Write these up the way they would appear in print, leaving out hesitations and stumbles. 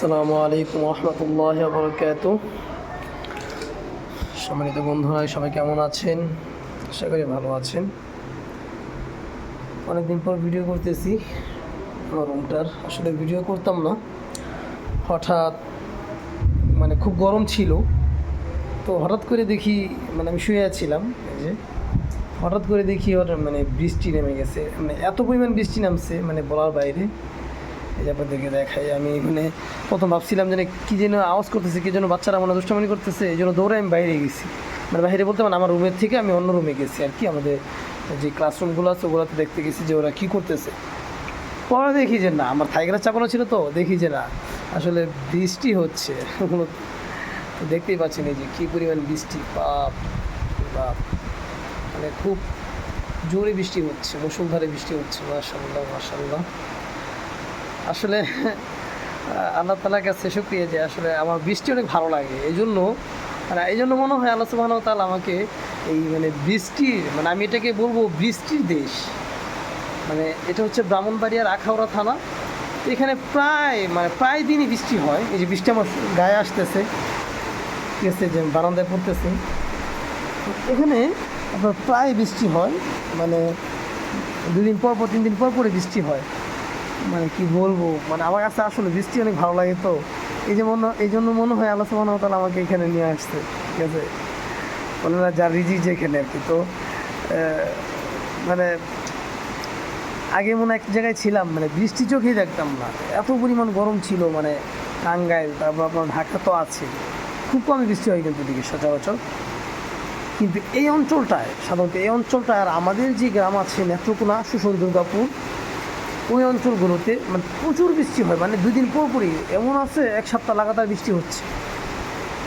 আসসালামু আলাইকুম রহমতুল্লাহি ওয়া বারাকাতুহু। সম্মানিত বন্ধুরা, সবাই কেমন আছেন? আশা করি ভালো আছেন। অনেকদিন পর ভিডিও করতেছি। আমার রুমটার আসলে ভিডিও করতাম না, হঠাৎ খুব গরম ছিল, তো হঠাৎ করে দেখি আমি শুয়ে আছিলাম, এই যে হঠাৎ করে দেখি ওর বৃষ্টি নেমে গেছে। এত পরিমাণ বৃষ্টি নামছে বলার বাইরে। এই যে আপনাদেরকে দেখাই, আমি প্রথম ভাবছিলাম যে কী যেন আওয়াজ করতেছে, কী যেন বাচ্চারা দুষ্টামি করতেছে, এই জন্য দৌড়ে আমি বাইরে গেছি। বাইরে বলতে আমার রুমের থেকে আমি অন্য রুমে গেছি আর কি। আমাদের যে ক্লাসরুমগুলো আছে ওগুলোতে দেখতে গেছি যে ওরা কী করতেছে। পরে দেখি যে না, আমার থাইগ্রাস চাপানো ছিল, তো দেখি যে না, আসলে বৃষ্টি হচ্ছে। তো দেখতেই পাচ্ছেন এই যে কী পরিমাণ বৃষ্টি, বাপ বাপ, খুব জোরে বৃষ্টি হচ্ছে, মুষলধারে বৃষ্টি হচ্ছে। মাশাআল্লাহ মাশাআল্লাহ। আসলে আল্লাহ তাআলার কাছে শুকরিয়া যে আসলে আমার বৃষ্টি অনেক ভালো লাগে। এই জন্য মনে হয় আল্লাহ সুবহানাহু ওয়া তাআলা আমাকে এই বৃষ্টির আমি এটাকে বলবো বৃষ্টির দেশ। এটা হচ্ছে ব্রাহ্মণবাড়িয়ার আখাউড়া থানা। এখানে প্রায় দিনই বৃষ্টি হয়। এই যে বৃষ্টি আমার গায়ে আসতেছে, ঠিক আছে, যে বারান্দায় পড়তেছে। এখানে আপনার প্রায় বৃষ্টি হয়, 2 দিন পর 3 দিন পরে বৃষ্টি হয়। কি বলবো, আমার কাছে আসলে বৃষ্টি অনেক ভালো লাগে। তো এই জন্য মনে হয় আল্লাহ সুবহানাহু ওয়া তাআলা আমাকে এখানে নিয়ে আসছে, ঠিক আছে, ওনারা যা রিজিক যেখানে আর কি। তো আগে এক জায়গায় ছিলাম, বৃষ্টি চোখেই দেখতাম না, এত পরিমাণ গরম ছিল। টাঙ্গাইল, তারপর আপনার ঢাকা তো আছে, খুব কমই বৃষ্টি হয় কিন্তু এদিকে সচরাচর। কিন্তু এই অঞ্চলটায় সাধারণত আর আমাদের যে গ্রাম আছে নেত্রকোনা, সুশন, দুর্গাপুর, ওই অঞ্চলগুলোতে প্রচুর বৃষ্টি হয়। 2 দিন পরই এমন আছে 1 সপ্তাহ লাগাতার বৃষ্টি হচ্ছে,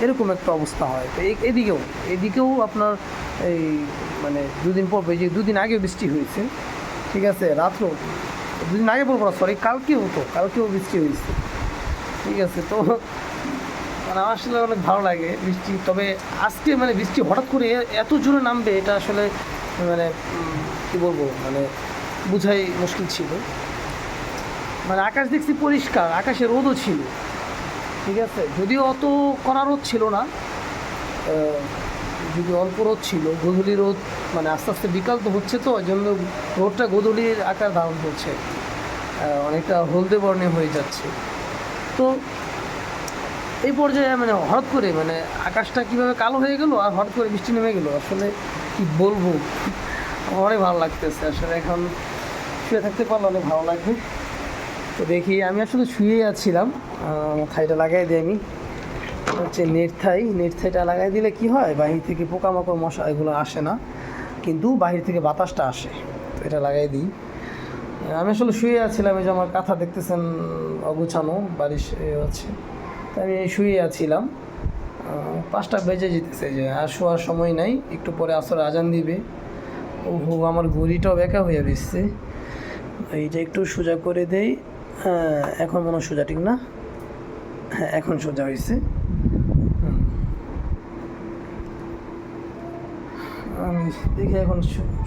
এরকম একটা অবস্থা হয়। তো এদিকেও আপনার এই 2 দিন পর, যে 2 দিন আগেও বৃষ্টি হয়েছে, ঠিক আছে, রাত্রেও 2 দিন আগে বলবো না, সরি, কালকেও বৃষ্টি হয়েছে, ঠিক আছে। তো আমার আসলে অনেক ভালো লাগে বৃষ্টি। তবে আজকে বৃষ্টি হঠাৎ করে এত জোরে নামবে, এটা আসলে কী বলবো, বোঝাই মুশকিল ছিল। আকাশ দেখছি পরিষ্কার, আকাশে রোদও ছিল, ঠিক আছে, যদিও অত কড়া রোদ ছিল না, যদি অল্প রোদ ছিল। গোধূলি রোদ আস্তে আস্তে বিকাল তো হচ্ছে, তো ওই জন্য রোদটা গোধূলির আকার ধারণ করছে, অনেকটা হলদে বর্ণে হয়ে যাচ্ছে। তো এই পর্যায়ে হঠাৎ করে আকাশটা কীভাবে কালো হয়ে গেল আর হঠাৎ করে বৃষ্টি নেমে গেল, আসলে কি বলবো, অনেক ভালো লাগতেছে। আসলে এখন শুয়ে থাকতে পারলে অনেক ভালো লাগবে। তো দেখি, আমি আসলে শুয়ে যাচ্ছিলাম, থাইটা লাগাই দিই আমি, হচ্ছে নেট থাইটা লাগাই দিলে কি হয়, বাহির থেকে পোকামাকড় মশা এগুলো আসে না, কিন্তু বাহির থেকে বাতাসটা আসে। তো এটা লাগাই দিই। আমি আসলে শুয়ে যাচ্ছিলাম, এই যে আমার কাঁথা দেখতেছেন অগুছানো, বারিশ হচ্ছে, তো আমি শুয়ে যাচ্ছিলাম। 5টা বেজে যেতেছে, যে আর শোয়ার সময় নাই, একটু পরে আসর আজান দিবে। ওহো, আমার ঘড়িটাও বেঁকা হয়ে দিচ্ছে, এইটা একটু সোজা করে দেই। হ্যাঁ, এখন মনে হয় সোজা, ঠিক না? হ্যাঁ, এখন সোজা হয়েছে। আমি দেখি এখন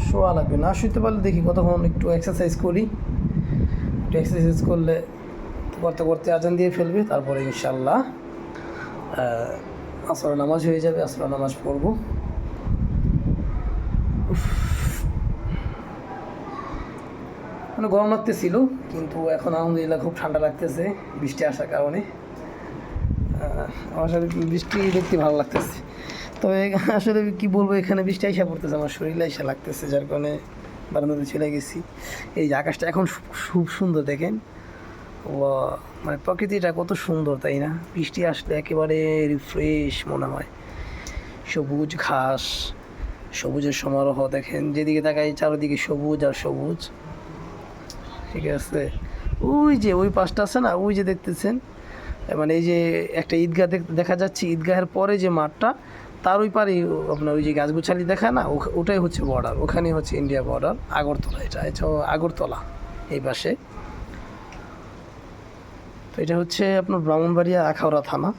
শোয়া লাগবে না, শুতে পারলে দেখি কতক্ষণ একটু এক্সারসাইজ করি। একটু এক্সারসাইজ করলে করতে করতে আজান দিয়ে ফেলবে, তারপরে ইনশাল্লাহ আসরের নামাজ হয়ে যাবে, আসরের নামাজ পড়বো। গরম লাগতেছিল, কিন্তু এখন আলহামদুলিল্লাহ খুব ঠান্ডা লাগতেছে বৃষ্টি আসার কারণে। আমার সাথে বৃষ্টি দেখতে ভালো লাগতেছে। তবে আসলে কি বলবো, এখানে বৃষ্টি আইসা পড়তেছে, আমার শরীরে আইসা লাগতেছে, যার কারণে বারান্দাতে চলে গেছি। এই যে আকাশটা এখন খুব সুন্দর, দেখেন, ও প্রকৃতিটা কত সুন্দর, তাই না? বৃষ্টি আসলে একেবারে রিফ্রেশ মনে হয়। সবুজ ঘাস, সবুজের সমারোহ, দেখেন যেদিকে তাকাই চারিদিকে সবুজ আর সবুজ, ঠিক আছে। ওই পাশটা আছে না, ওই যে দেখতেছেন, এই যে একটা ঈদগাহ দেখা যাচ্ছে, ঈদগাহের পরে যে মাঠটা, তার ওই পারে আপনার ওই যে গাছগুছালি দেখা না, ওটাই হচ্ছে বর্ডার, ওখানেই হচ্ছে ইন্ডিয়া বর্ডার, আগরতলা। এটা আগরতলা এই পাশে। তো এটা হচ্ছে আপনার ব্রাহ্মণবাড়িয়া আখাউড়া থানা।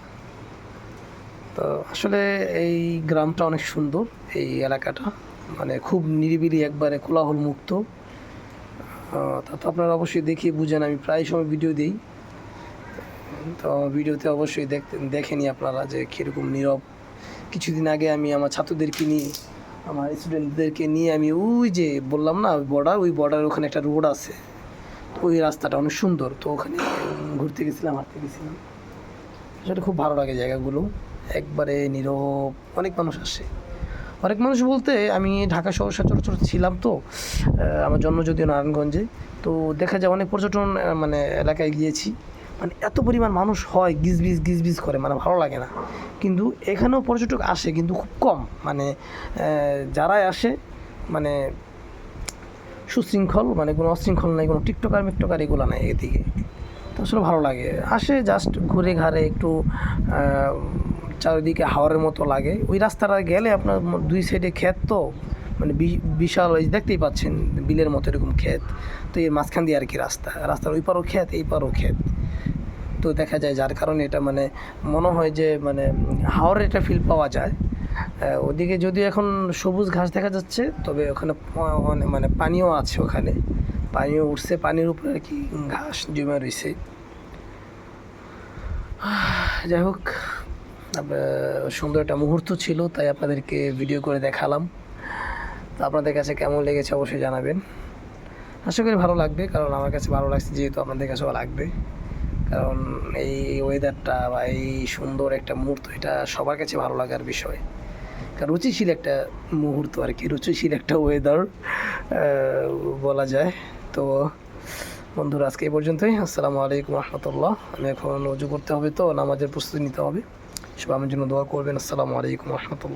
তো আসলে এই গ্রামটা অনেক সুন্দর, এই এলাকাটা খুব নিরিবিলি, একবারে কোলাহল মুক্ত। তা তো আপনারা অবশ্যই দেখিয়ে বুঝেন, আমি প্রায় সময় ভিডিও দিই। তো আমার ভিডিওতে অবশ্যই দেখেনি আপনারা যে কীরকম নীরব। কিছুদিন আগে আমি আমার ছাত্রদেরকে নিয়ে, আমার স্টুডেন্টদেরকে নিয়ে আমি ওই যে বললাম না ওই বর্ডার ওখানে একটা রোড আছে, ওই রাস্তাটা অনেক সুন্দর, তো ওখানে ঘুরতে গেছিলাম, হাঁটতে গেছিলাম। আসলে খুব ভালো লাগে জায়গাগুলো, একবারে নীরব। অনেক মানুষ আসে, অনেক মানুষ বলতে আমি ঢাকা শহর সচরাচর ছিলাম, তো আমার জন্ম যদিও নারায়ণগঞ্জে, তো দেখা যায় অনেক পর্যটন মানে এলাকায় গিয়েছি, মানে এত পরিমাণ মানুষ হয়, গিজবিজ করে, মানে ভালো লাগে না। কিন্তু এখানেও পর্যটক আসে, কিন্তু খুব কম, মানে যারাই আসে মানে সুশৃঙ্খল, মানে কোনো অশৃঙ্খল নাই, কোনো টিকটকার এগুলো নাই এদিকে। তো আসলে ভালো লাগে, আসে জাস্ট ঘুরে ঘাড়ে একটু চারিদিকে হাওয়ারের মতো লাগে। ওই রাস্তাটা গেলে আপনার দুই সাইডে ক্ষেত, তো মানে বিশাল, ওই দেখতেই পাচ্ছেন বিলের মতো এরকম ক্ষেত, তো এর মাঝখান দিয়ে আর কি রাস্তার ওই পারও ক্ষেত, এই পারও ক্ষেত, তো দেখা যায় যার কারণে এটা মানে মনে হয় যে মানে হাওরের একটা ফিল পাওয়া যায়। ওদিকে যদিও এখন সবুজ ঘাস দেখা যাচ্ছে, তবে ওখানে মানে পানিও আছে, ওখানে পানিও উঠছে, পানির উপরে আর কি ঘাস জমে রয়েছে। যাই হোক, সুন্দর একটা মুহূর্ত ছিল, তাই আপনাদেরকে ভিডিও করে দেখালাম। তো আপনাদের কাছে কেমন লেগেছে অবশ্যই জানাবেন। আশা করি ভালো লাগবে, কারণ আমার কাছে ভালো লাগছে, যেহেতু আপনাদের কাছেও লাগবে। কারণ এই ওয়েদারটা বা এই সুন্দর একটা মুহূর্ত, এটা সবার কাছে ভালো লাগার বিষয়। কারণ রুচিশীল একটা মুহূর্ত আর কি, রুচিশীল একটা ওয়েদার বলা যায়। তো বন্ধুরা, আজকে এই পর্যন্তই। আসসালামু আলাইকুম রহমতুল্লাহ। আমি এখন ওযু করতে হবে, তো নামাজের প্রস্তুতি নিতে হবে। সবাই আমার জন্য দোয়া করবেন। আসসালামু আলাইকুম রহমতুল্লাহ।